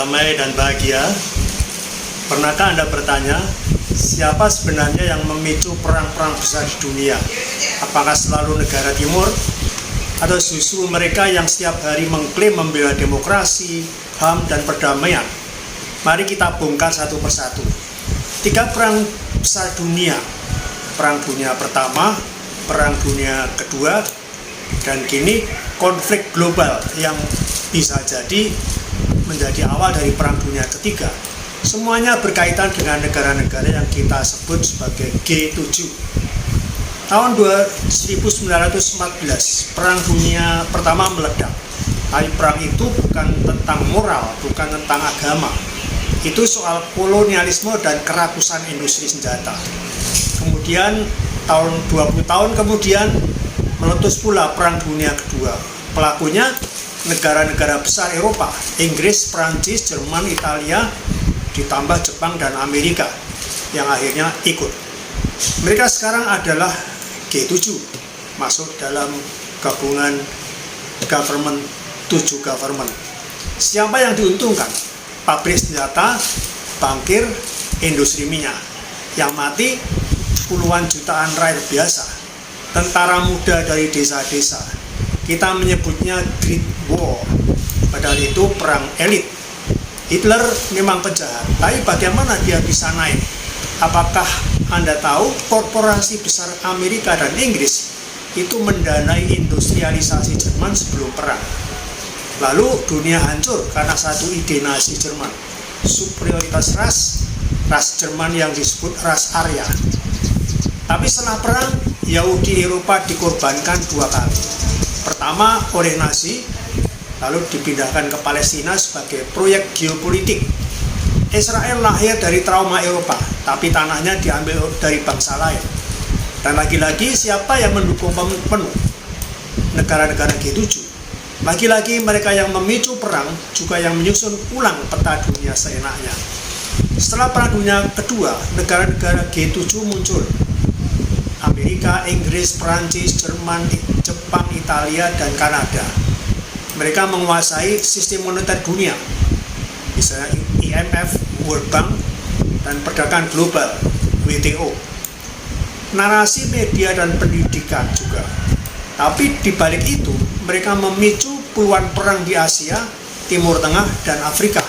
damai dan bahagia. Pernahkah Anda bertanya, siapa sebenarnya yang memicu perang-perang besar di dunia? Apakah selalu negara timur? Atau justru mereka yang setiap hari mengklaim membela demokrasi, HAM, dan perdamaian? Mari kita bongkar satu persatu. 3 perang besar dunia. Perang dunia pertama, perang dunia kedua, dan kini konflik global yang bisa jadi menjadi awal dari perang dunia ketiga. Semuanya berkaitan dengan negara-negara yang kita sebut sebagai G7. Tahun 1914, perang dunia pertama meledak. Tapi perang itu bukan tentang moral, bukan tentang agama. Itu soal kolonialisme dan kerakusan industri senjata. Kemudian 20 tahun kemudian meletus pula perang dunia kedua. Pelakunya negara-negara besar Eropa, Inggris, Prancis, Jerman, Italia, ditambah Jepang dan Amerika yang akhirnya ikut. Mereka sekarang adalah G7, masuk dalam gabungan government, 7 government. Siapa yang diuntungkan? Pabrik senjata, bankir, industri minyak. Yang mati puluhan jutaan rakyat biasa, tentara muda dari desa-desa. Kita menyebutnya Great War, padahal itu perang elit. Hitler memang penjahat, tapi bagaimana dia bisa naik? Apakah Anda tahu korporasi besar Amerika dan Inggris itu mendanai industrialisasi Jerman sebelum perang? Lalu dunia hancur karena satu ide Nazi Jerman, superioritas ras Jerman yang disebut ras Arya. Tapi setelah perang, Yahudi Eropa dikorbankan 2 kali. Pertama oleh Nazi, lalu dipindahkan ke Palestina sebagai proyek geopolitik. Israel lahir dari trauma Eropa, tapi tanahnya diambil dari bangsa lain. Dan lagi-lagi siapa yang mendukung penuh? Negara-negara G7. Lagi-lagi mereka yang memicu perang juga yang menyusun ulang peta dunia seenaknya. Setelah perang dunia kedua, negara-negara G7 muncul. Amerika, Inggris, Prancis, Jerman, Jepang, Italia, dan Kanada. Mereka menguasai sistem moneter dunia, misalnya IMF, World Bank, dan perdagangan global, WTO. Narasi media dan pendidikan juga. Tapi di balik itu, mereka memicu puluhan perang di Asia, Timur Tengah, dan Afrika.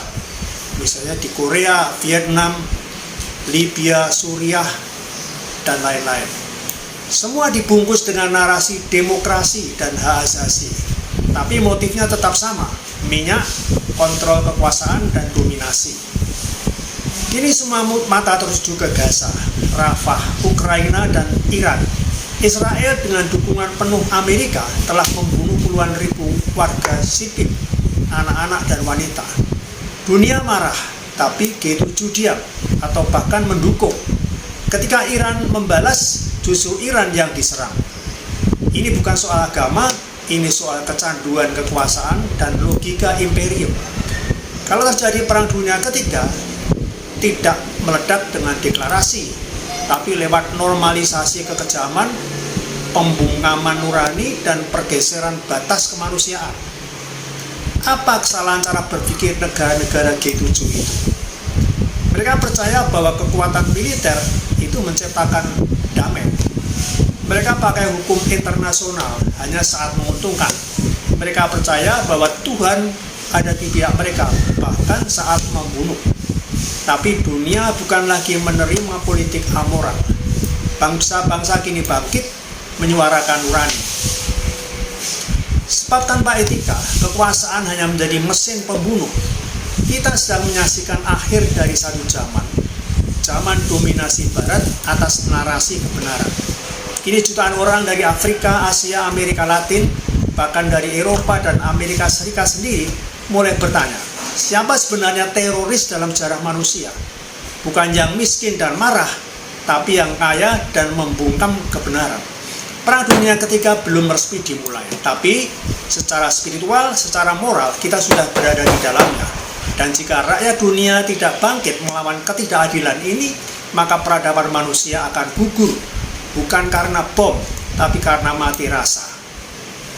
Misalnya di Korea, Vietnam, Libya, Suriah, dan lain-lain. Semua dibungkus dengan narasi demokrasi dan hak asasi. Tapi motifnya tetap sama, minyak, kontrol kekuasaan, dan dominasi. Kini semua mata tertuju ke Gaza, Rafah, Ukraina, dan Iran. Israel dengan dukungan penuh Amerika telah membunuh puluhan ribu warga sipil, anak-anak, dan wanita. Dunia marah, tapi G7 diam atau bahkan mendukung. Ketika Iran membalas, justru Iran yang diserang. Ini bukan soal agama, ini soal kecanduan kekuasaan dan logika imperium. Kalau terjadi perang dunia ketiga, tidak meledak dengan deklarasi, tapi lewat normalisasi kekejaman, pembungkaman nurani, dan pergeseran batas kemanusiaan. Apa kesalahan cara berpikir negara-negara G7 itu? Mereka percaya bahwa kekuatan militer itu menciptakan damai. Mereka pakai hukum internasional hanya saat menguntungkan. Mereka percaya bahwa Tuhan ada di pihak mereka, bahkan saat membunuh. Tapi dunia bukan lagi menerima politik amoral. Bangsa-bangsa kini bangkit menyuarakan nurani. Sebab tanpa etika, kekuasaan hanya menjadi mesin pembunuh. Kita sedang menyaksikan akhir dari satu zaman dominasi Barat atas narasi kebenaran. Kini jutaan orang dari Afrika, Asia, Amerika Latin, bahkan dari Eropa dan Amerika Serikat sendiri mulai bertanya, siapa sebenarnya teroris dalam sejarah manusia? Bukan yang miskin dan marah, tapi yang kaya dan membungkam kebenaran. Perang dunia ketiga belum resmi dimulai, tapi secara spiritual, secara moral, kita sudah berada di dalamnya. Dan jika rakyat dunia tidak bangkit melawan ketidakadilan ini, maka peradaban manusia akan gugur, bukan karena bom, tapi karena mati rasa.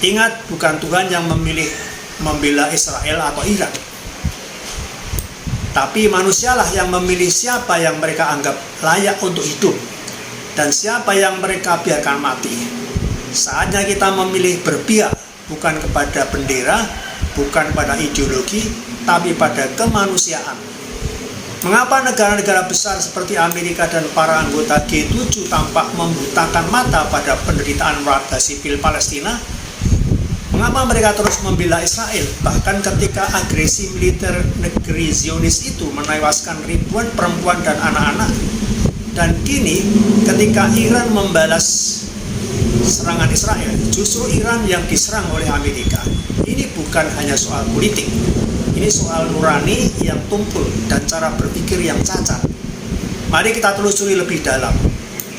Ingat, bukan Tuhan yang memilih membela Israel atau Iran. Tapi manusialah yang memilih siapa yang mereka anggap layak untuk hidup dan siapa yang mereka biarkan mati. Saatnya kita memilih berpihak bukan kepada bendera, bukan pada ideologi, tapi pada kemanusiaan. Mengapa negara-negara besar seperti Amerika dan para anggota G7 tampak membutakan mata pada penderitaan warga sipil Palestina? Mengapa mereka terus membela Israel, bahkan ketika agresi militer negeri Zionis itu menewaskan ribuan perempuan dan anak-anak? Dan kini ketika Iran membalas serangan Israel, justru Iran yang diserang oleh Amerika. Ini bukan hanya soal politik, ini soal nurani yang tumpul dan cara berpikir yang cacat. Mari kita telusuri lebih dalam.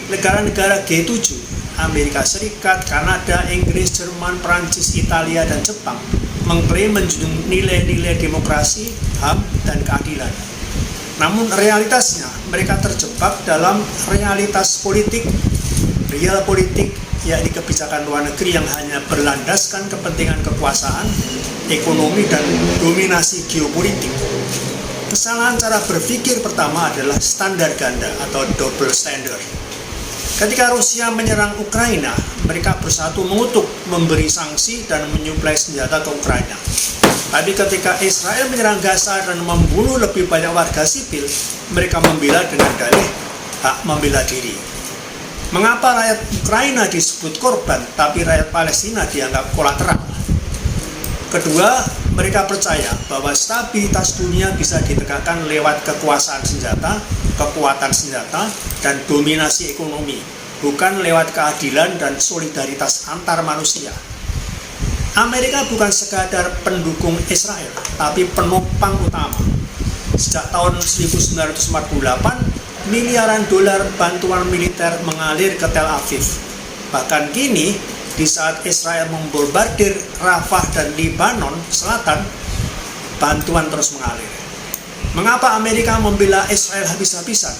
Negara-negara G7, Amerika Serikat, Kanada, Inggris, Jerman, Prancis, Italia, dan Jepang mengklaim menjunjung nilai-nilai demokrasi, HAM, dan keadilan. Namun realitasnya mereka terjebak dalam realitas politik, real politik, yakni kebijakan luar negeri yang hanya berlandaskan kepentingan kekuasaan, ekonomi, dan dominasi geopolitik. Kesalahan cara berpikir pertama adalah standar ganda atau double standard. Ketika Rusia menyerang Ukraina, mereka bersatu mengutuk, memberi sanksi, dan menyuplai senjata ke Ukraina. Tapi ketika Israel menyerang Gaza dan membunuh lebih banyak warga sipil, mereka membela dengan dalih hak membela diri. Mengapa rakyat Ukraina disebut korban, tapi rakyat Palestina dianggap kolateral? Kedua, mereka percaya bahwa stabilitas dunia bisa ditegakkan lewat kekuasaan senjata, kekuatan senjata, dan dominasi ekonomi, bukan lewat keadilan dan solidaritas antar manusia. Amerika bukan sekadar pendukung Israel, tapi penopang utama. Sejak tahun 1948, miliaran dolar bantuan militer mengalir ke Tel Aviv. Bahkan kini, di saat Israel membombardir Rafah dan Lebanon Selatan, bantuan terus mengalir. Mengapa Amerika membela Israel habis-habisan?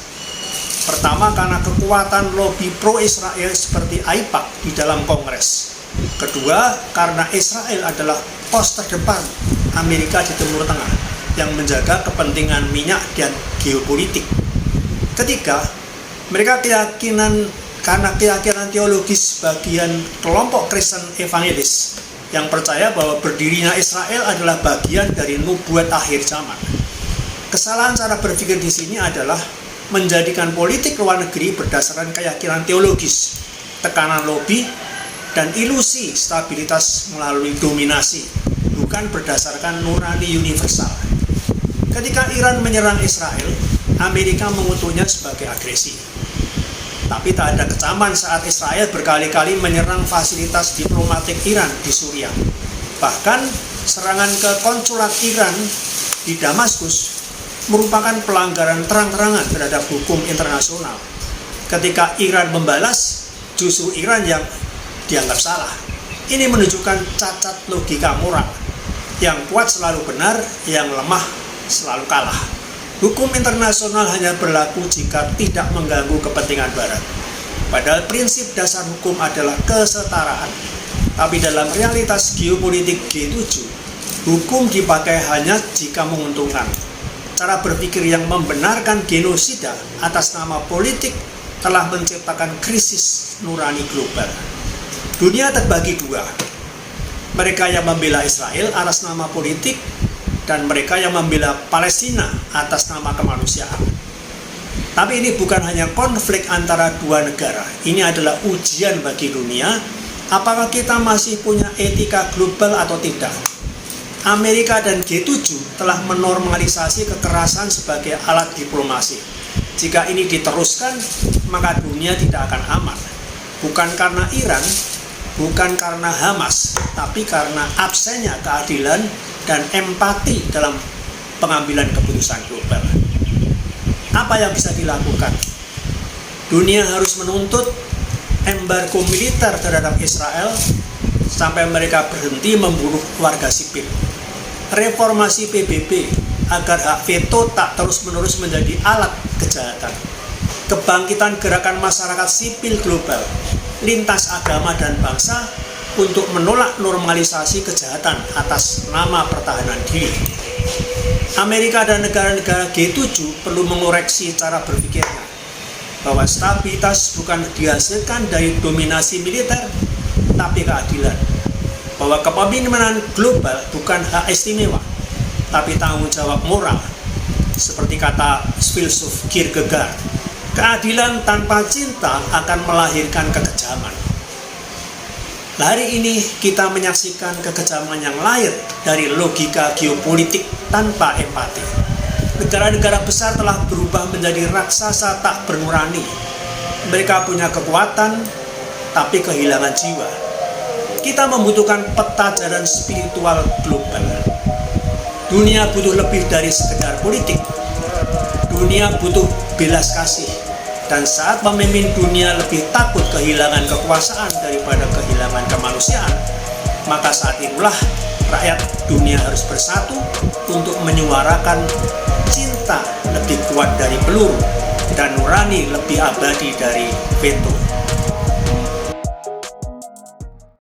Pertama, karena kekuatan lobi pro-Israel seperti AIPAC di dalam Kongres. Kedua, karena Israel adalah pos terdepan Amerika di Timur Tengah yang menjaga kepentingan minyak dan geopolitik. Ketiga, mereka karena keyakinan teologis bagian kelompok Kristen evangelis yang percaya bahwa berdirinya Israel adalah bagian dari nubuat akhir zaman. Kesalahan cara berpikir di sini adalah menjadikan politik luar negeri berdasarkan keyakinan teologis, tekanan lobi, dan ilusi stabilitas melalui dominasi, bukan berdasarkan nurani universal. Ketika Iran menyerang Israel, Amerika mengutuknya sebagai agresi. Tapi tak ada kecaman saat Israel berkali-kali menyerang fasilitas diplomatik Iran di Suriah. Bahkan serangan ke konsulat Iran di Damaskus merupakan pelanggaran terang-terangan terhadap hukum internasional. Ketika Iran membalas, justru Iran yang dianggap salah. Ini menunjukkan cacat logika moral. Yang kuat selalu benar, yang lemah selalu kalah. Hukum internasional hanya berlaku jika tidak mengganggu kepentingan Barat. Padahal prinsip dasar hukum adalah kesetaraan. Tapi dalam realitas geopolitik G7, hukum dipakai hanya jika menguntungkan. Cara berpikir yang membenarkan genosida atas nama politik telah menciptakan krisis nurani global. Dunia terbagi dua. Mereka yang membela Israel atas nama politik dan mereka yang membela Palestina atas nama kemanusiaan. Tapi ini bukan hanya konflik antara dua negara. Ini adalah ujian bagi dunia. Apakah kita masih punya etika global atau tidak? Amerika dan G7 telah menormalisasi kekerasan sebagai alat diplomasi. Jika ini diteruskan, maka dunia tidak akan aman. Bukan karena Iran, bukan karena Hamas, tapi karena absennya keadilan dan empati dalam pengambilan keputusan global. Apa yang bisa dilakukan? Dunia harus menuntut embargo militer terhadap Israel sampai mereka berhenti membunuh warga sipil. Reformasi PBB agar hak veto tak terus-menerus menjadi alat kejahatan. Kebangkitan gerakan masyarakat sipil global, lintas agama dan bangsa untuk menolak normalisasi kejahatan atas nama pertahanan diri. Amerika dan negara-negara G7 perlu mengoreksi cara berpikirnya, bahwa stabilitas bukan dihasilkan dari dominasi militer, tapi keadilan. Bahwa kepemimpinan global bukan hak istimewa, tapi tanggung jawab moral. Seperti kata filsuf Kierkegaard, keadilan tanpa cinta akan melahirkan kekejaman. Hari ini kita menyaksikan kekejaman yang lahir dari logika geopolitik tanpa empati. Negara-negara besar telah berubah menjadi raksasa tak bernurani. Mereka punya kekuatan, tapi kehilangan jiwa. Kita membutuhkan peta jalan spiritual global. Dunia butuh lebih dari sekedar politik. Dunia butuh belas kasih. Dan saat pemimpin dunia lebih takut kehilangan kekuasaan daripada kehilangan kemanusiaan, maka saat itulah rakyat dunia harus bersatu untuk menyuarakan cinta lebih kuat dari peluru dan nurani lebih abadi dari veto.